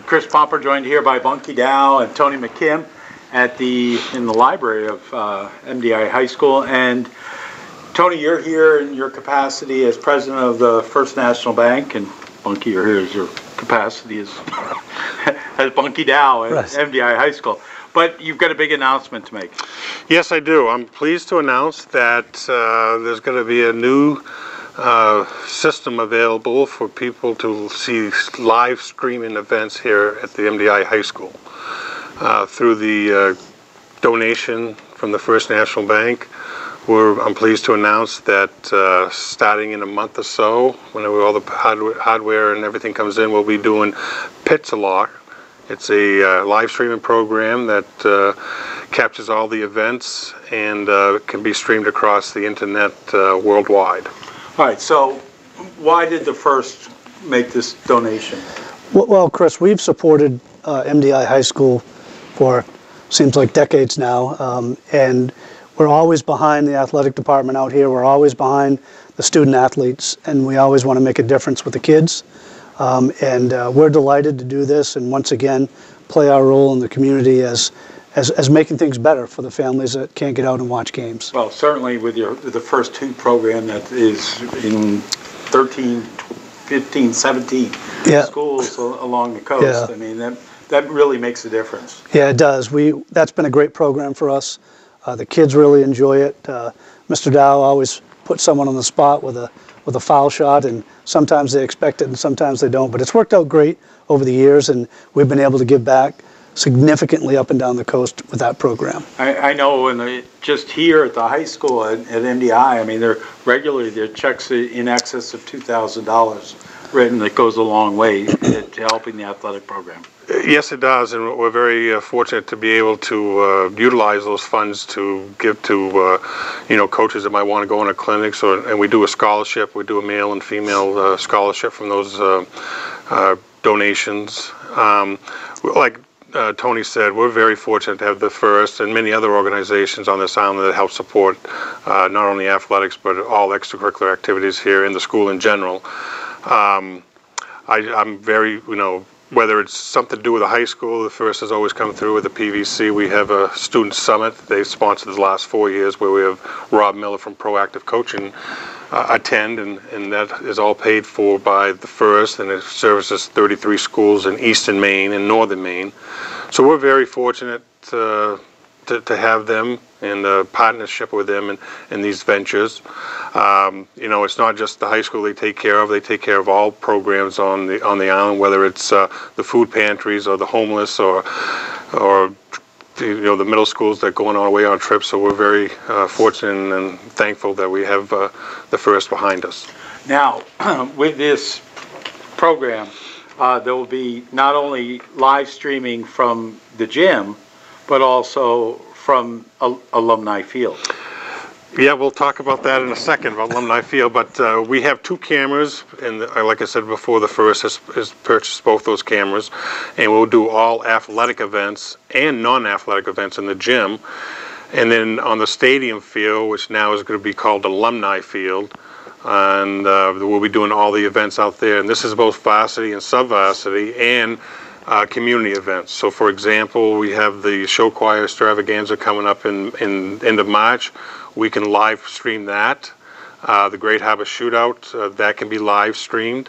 Chris Pomper, joined here by Bunky Dow and Tony McKim in the library of MDI High School. And Tony, you're here in your capacity as president of the First National Bank, and Bunky, you're here as your capacity as Bunky Dow at MDI High School. But you've got a big announcement to make. Yes, I do. I'm pleased to announce that there's going to be a new system available for people to see live streaming events here at the MDI High School. Through the donation from the First National Bank, I'm pleased to announce that starting in a month or so, whenever all the hardware and everything comes in, we'll be doing Pizza-Lock. It's a live streaming program that captures all the events and can be streamed across the internet worldwide. All right, so why did the First make this donation? Well, Chris, we've supported MDI High School for seems like decades now, and we're always behind the athletic department out here. We're always behind the student athletes, and we always want to make a difference with the kids. We're delighted to do this, and once again, play our role in the community as making things better for the families that can't get out and watch games. Well, certainly with the First 2 program that is in 13, 15, 17 schools along the coast. I mean, that really makes a difference. Yeah, it does. That's been a great program for us. The kids really enjoy it. Mr. Dow always puts someone on the spot with a foul shot, and sometimes they expect it and sometimes they don't. But it's worked out great over the years, and we've been able to give back significantly up and down the coast with that program. I know just here at the high school at MDI, I mean, their checks in excess of $2,000 written. That goes a long way to helping the athletic program. Yes, it does, and we're very fortunate to be able to utilize those funds to give to coaches that might want to go into clinics, and we do a scholarship. We do a male and female scholarship from those donations. Like Tony said, we're very fortunate to have the First and many other organizations on this island that help support not only athletics but all extracurricular activities here in the school in general. I'm very, whether it's something to do with the high school, the First has always come through with the PVC. We have a student summit they've sponsored the last 4 years where we have Rob Miller from Proactive Coaching attend, and that is all paid for by the First, and it services 33 schools in eastern Maine and northern Maine. So we're very fortunate to have them and a partnership with them in these ventures. It's not just the high school they take care of. They take care of all programs on the island, whether it's the food pantries or the homeless or the middle schools that go on away on trips. So we're very fortunate and thankful that we have the First behind us. Now, with this program, there will be not only live streaming from the gym, but also from Alumni Field. Yeah, we'll talk about that in a second, about Alumni Field, but we have 2 cameras, and like I said before, the First has purchased both those cameras, and we'll do all athletic events and non-athletic events in the gym. And then on the stadium field, which now is going to be called Alumni Field, and we'll be doing all the events out there, and this is both varsity and sub-varsity and community events. So for example, we have the show choir extravaganza coming up in end of March. We can live stream that. The Great Harbor Shootout, that can be live streamed.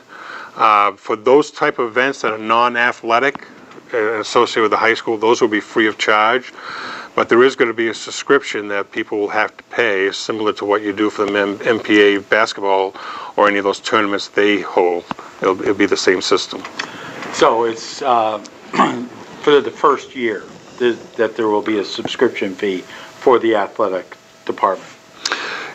For those type of events that are non-athletic associated with the high school, those will be free of charge. But there is going to be a subscription that people will have to pay, similar to what you do for the MPA basketball or any of those tournaments they hold. It'll be the same system. So it's for the first year that there will be a subscription fee for the athletic department.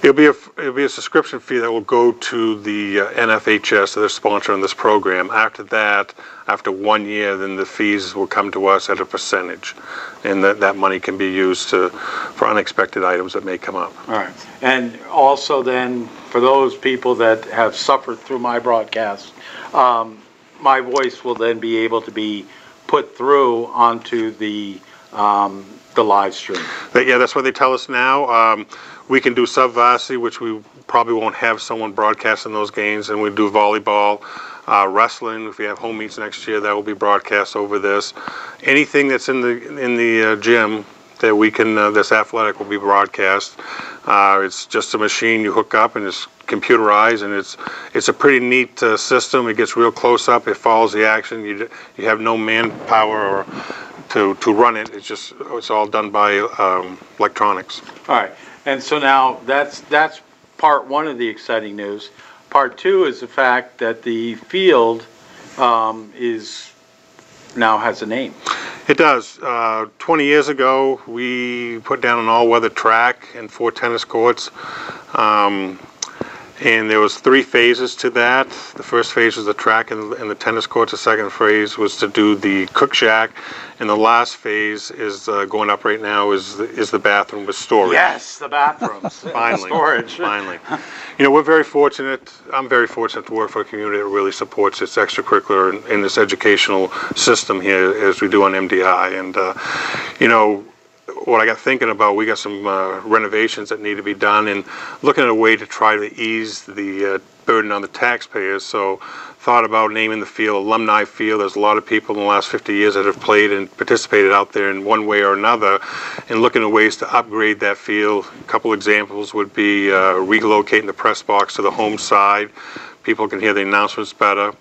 It'll be a subscription fee that will go to the NFHS, they're sponsoring this program. After that, after 1 year, then the fees will come to us at a percentage, and that money can be used for unexpected items that may come up. All right, and also then for those people that have suffered through my broadcast, my voice will then be able to be put through onto the live stream. Yeah, that's what they tell us now. We can do sub-varsity, which we probably won't have someone broadcasting those games, and we do volleyball. Wrestling, if we have home meets next year, that will be broadcast over this. Anything that's in the gym that we can, that's athletic, will be broadcast. It's just a machine you hook up and it's computerized, and it's a pretty neat system. It gets real close up. It follows the action. You have no manpower to run it. It's all done by electronics. All right, and so now that's part one of the exciting news. Part two is the fact that the field now has a name. It does. 20 years ago, we put down an all-weather track and 4 tennis courts. And there was 3 phases to that. The first phase was the track and the tennis courts. The second phase was to do the cook shack, and the last phase is going up right now is the bathroom with storage. Yes, the bathrooms. Finally, storage. Finally, you know, we're very fortunate. I'm very fortunate to work for a community that really supports its extracurricular and its educational system here, as we do on MDI. And you know, what I got thinking about, we got some renovations that need to be done, and looking at a way to try to ease the burden on the taxpayers. So thought about naming the field Alumni Field. There's a lot of people in the last 50 years that have played and participated out there in one way or another, and looking at ways to upgrade that field. A couple examples would be relocating the press box to the home side. People can hear the announcements better.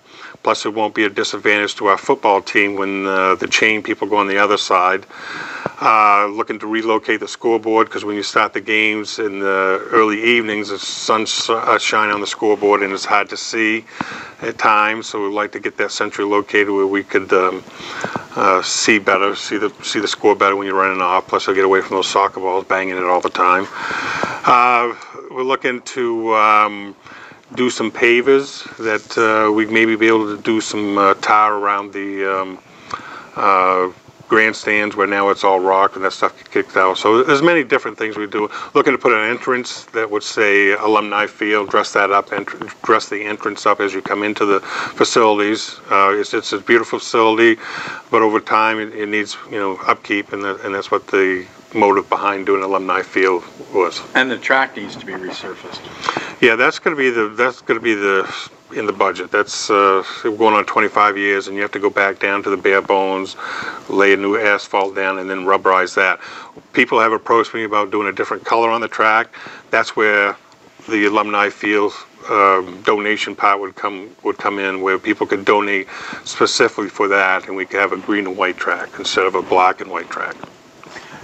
Plus, it won't be a disadvantage to our football team when the chain people go on the other side. Looking to relocate the scoreboard, because when you start the games in the early evenings, the sun's shining on the scoreboard and it's hard to see at times. So we'd like to get that centrally located where we could see better, see the score better when you're running off. Plus, we'll get away from those soccer balls banging it all the time. We're looking to do some pavers that we'd maybe be able to do some tar around the grandstands where now it's all rock and that stuff kicked out. So there's many different things we do. Looking to put an entrance that would say Alumni Field, dress that up, and dress the entrance up as you come into the facilities. It's a beautiful facility, but over time it needs, you know, upkeep, and that's what the motive behind doing Alumni Field was. And the track needs to be resurfaced. Yeah, that's going to be in the budget. That's going on 25 years, and you have to go back down to the bare bones, lay a new asphalt down, and then rubberize that. People have approached me about doing a different color on the track. That's where the Alumni Field donation part would come in, where people could donate specifically for that, and we could have a green and white track instead of a black and white track.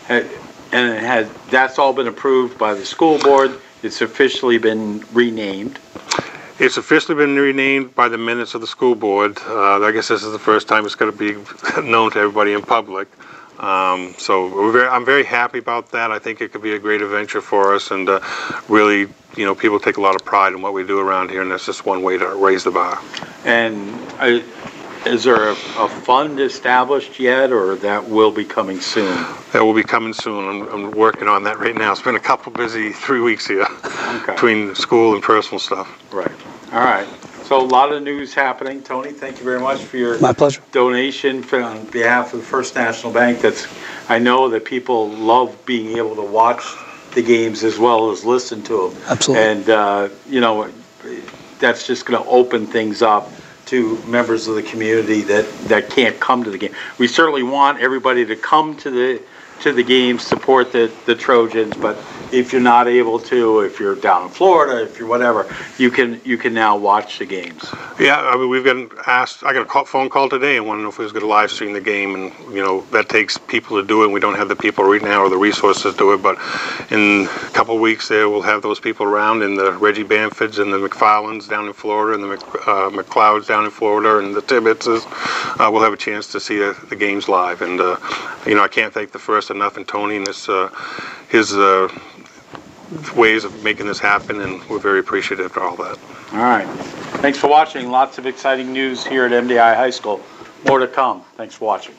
And that's all been approved by the school board. It's officially been renamed. It's officially been renamed by the minutes of the school board. I guess this is the first time it's going to be known to everybody in public. So I'm very happy about that. I think it could be a great adventure for us, and really, you know, people take a lot of pride in what we do around here, and that's just one way to raise the bar. And is there a fund established yet, or that will be coming soon? That will be coming soon. I'm working on that right now. It's been a couple busy 3 weeks here, okay, between school and personal stuff. Right. All right. So a lot of news happening. Tony, thank you very much for your My pleasure. donation on behalf of the First National Bank. I know that people love being able to watch the games as well as listen to them. Absolutely. And you know, that's just going to open things up to members of the community that can't come to the game. We certainly want everybody to come to the games, support the Trojans, but if you're not able to, if you're down in Florida, if you're whatever, you can now watch the games. Yeah, I mean, we've been asked. I got a phone call today and wanted to know if we was going to live stream the game, and you know, that takes people to do it. And we don't have the people right now or the resources to do it, but in a couple of weeks there, we'll have those people around, and the Reggie Bamfords and the McFarlands down in Florida, and the McLeods down in Florida, and the Tibbittses. We'll have a chance to see the games live, and you know, I can't thank the First enough, and Tony and his ways of making this happen, and we're very appreciative for all that. All right. Thanks for watching. Lots of exciting news here at MDI High School. More to come. Thanks for watching.